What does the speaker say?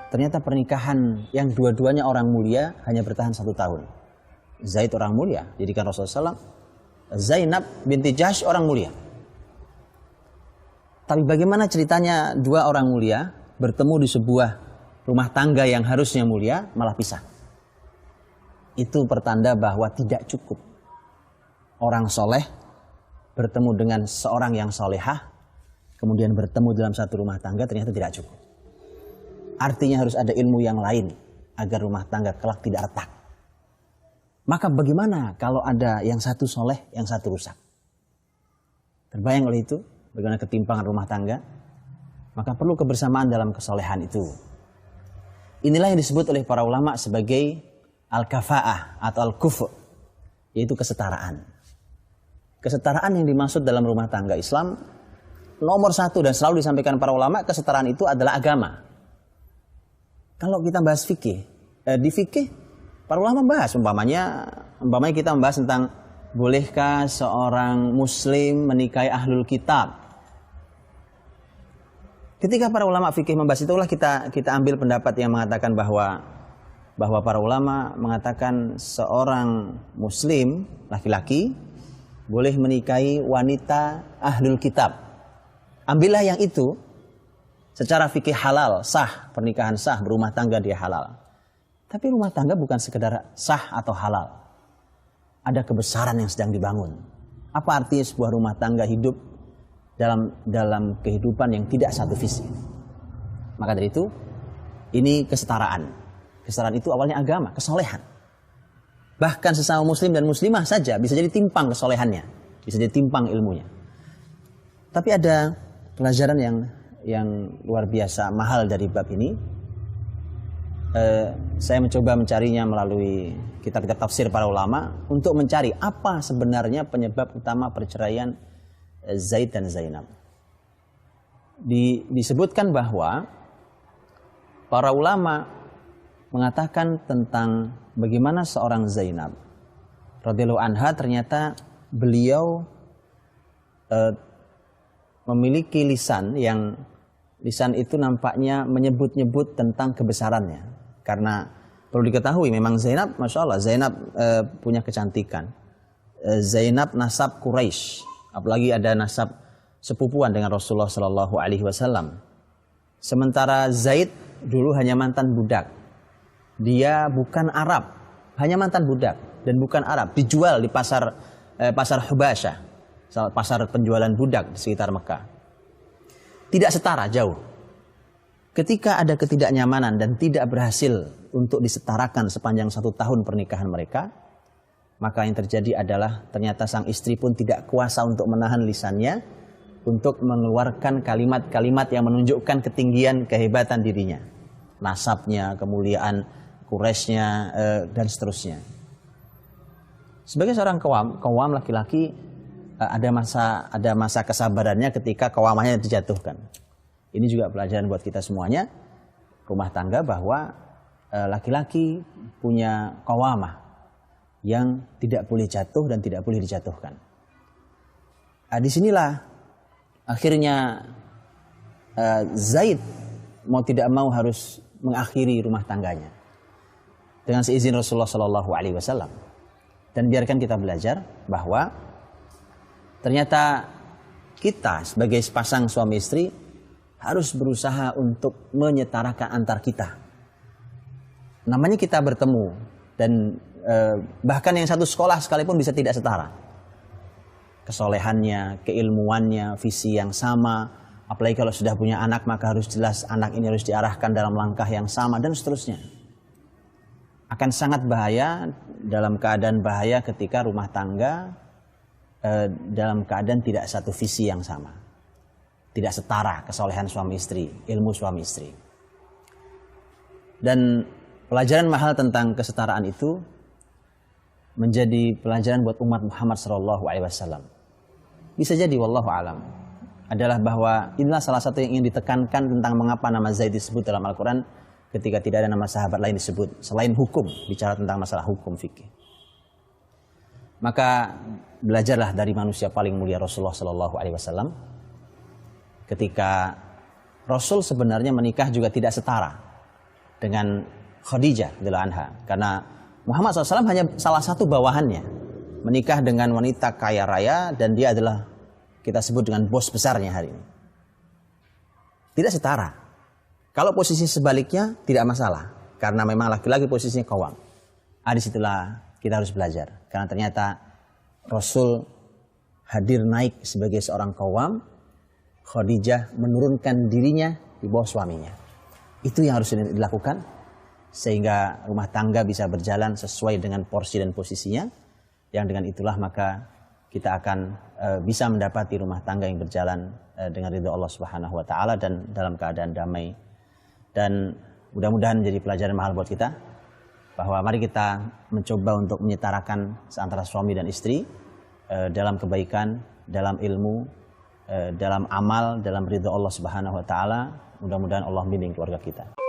ternyata pernikahan yang dua-duanya orang mulia hanya bertahan 1 tahun. Zaid orang mulia, didikan Rasulullah SAW. Zainab binti Jahsy orang mulia. Tapi bagaimana ceritanya dua orang mulia bertemu di sebuah rumah tangga yang harusnya mulia malah pisah? Itu pertanda bahwa tidak cukup orang soleh bertemu dengan seorang yang solehah, kemudian bertemu dalam satu rumah tangga, ternyata tidak cukup. Artinya harus ada ilmu yang lain agar rumah tangga kelak tidak retak. Maka bagaimana kalau ada yang satu soleh, yang satu rusak? Terbayang oleh itu bagaimana ketimpangan rumah tangga? Maka perlu kebersamaan dalam kesolehan itu. Inilah yang disebut oleh para ulama sebagai al-kafa'ah atau al-kufu', yaitu kesetaraan. Kesetaraan yang dimaksud dalam rumah tangga Islam nomor 1 dan selalu disampaikan para ulama, kesetaraan itu adalah agama. Kalau kita bahas fikih, di fikih para ulama bahas umpamanya kita membahas tentang bolehkah seorang muslim menikahi ahlul kitab. Ketika para ulama fikih membahas itulah kita ambil pendapat yang mengatakan bahwa para ulama mengatakan seorang muslim laki-laki boleh menikahi wanita ahlul kitab. Ambillah yang itu secara fikih halal, sah, pernikahan sah, berumah tangga dia halal. Tapi rumah tangga bukan sekedar sah atau halal. Ada kebesaran yang sedang dibangun. Apa artinya sebuah rumah tangga hidup dalam kehidupan yang tidak satu visi? Maka dari itu, ini kesetaraan. Kesetaraan itu awalnya agama, kesolehan. Bahkan sesama muslim dan muslimah saja bisa jadi timpang kesolehannya, bisa jadi timpang ilmunya. Tapi ada pelajaran yang luar biasa mahal dari bab ini. Saya mencoba mencarinya melalui kitab-kitab tafsir para ulama untuk mencari apa sebenarnya penyebab utama perceraian Zaid dan Zainab. Disebutkan bahwa para ulama mengatakan tentang bagaimana seorang Zainab radhiyallahu anha, ternyata beliau memiliki lisan itu nampaknya menyebut-nyebut tentang kebesarannya. Karena perlu diketahui memang Zainab, Masya Allah, Zainab punya kecantikan. Zainab nasab Quraisy, apalagi ada nasab sepupuan dengan Rasulullah Sallallahu Alaihi Wasallam. Sementara Zaid dulu hanya mantan budak. Dia bukan Arab, hanya mantan budak dan bukan Arab. Dijual di pasar Hubasyah, pasar penjualan budak di sekitar Mekah. Tidak setara, jauh. Ketika ada ketidaknyamanan dan tidak berhasil untuk disetarakan sepanjang 1 tahun pernikahan mereka, maka yang terjadi adalah ternyata sang istri pun tidak kuasa untuk menahan lisannya untuk mengeluarkan kalimat-kalimat yang menunjukkan ketinggian kehebatan dirinya, nasabnya, kemuliaan Quraisynya, dan seterusnya. Sebagai seorang kawam laki-laki, ada masa kesabarannya ketika kawamannya dijatuhkan. Ini juga pelajaran buat kita semuanya, rumah tangga, bahwa laki-laki punya qawamah yang tidak boleh jatuh dan tidak boleh dijatuhkan. Disinilah akhirnya Zaid mau tidak mau harus mengakhiri rumah tangganya dengan seizin Rasulullah Sallallahu Alaihi Wasallam. Dan biarkan kita belajar bahwa ternyata kita sebagai sepasang suami istri harus berusaha untuk menyetarakan antar kita. Namanya kita bertemu dan bahkan yang satu sekolah sekalipun bisa tidak setara. Kesolehannya, keilmuannya, visi yang sama. Apalagi kalau sudah punya anak, maka harus jelas anak ini harus diarahkan dalam langkah yang sama dan seterusnya. Akan sangat bahaya, dalam keadaan bahaya ketika rumah tangga dalam keadaan tidak satu visi yang sama. Tidak setara kesolehan suami istri, ilmu suami istri. Dan pelajaran mahal tentang kesetaraan itu menjadi pelajaran buat umat Muhammad SAW. Bisa jadi, wallahu alam, adalah bahwa inilah salah satu yang ingin ditekankan tentang mengapa nama Zaid disebut dalam Al-Quran ketika tidak ada nama sahabat lain disebut selain hukum, bicara tentang masalah hukum fikih. Maka belajarlah dari manusia paling mulia Rasulullah SAW. Ketika Rasul sebenarnya menikah juga tidak setara. dengan Khadijah radhiyallahu anha, karena Muhammad SAW hanya salah satu bawahannya, menikah dengan wanita kaya raya dan dia adalah kita sebut dengan bos besarnya hari ini. Tidak setara. Kalau posisi sebaliknya tidak masalah, karena memang laki-laki posisinya qawwam. Disitulah kita harus belajar, karena ternyata Rasul hadir naik sebagai seorang qawwam, Khadijah menurunkan dirinya di bawah suaminya. Itu yang harus dilakukan sehingga rumah tangga bisa berjalan sesuai dengan porsi dan posisinya, yang dengan itulah maka kita akan bisa mendapati rumah tangga yang berjalan dengan ridha Allah Subhanahu wa taala dan dalam keadaan damai. Dan mudah-mudahan menjadi pelajaran mahal buat kita bahwa mari kita mencoba untuk menyetarakan antara suami dan istri dalam kebaikan, dalam ilmu, dalam amal, dalam ridha Allah Subhanahu wa taala. Mudah-mudahan Allah bimbing keluarga kita.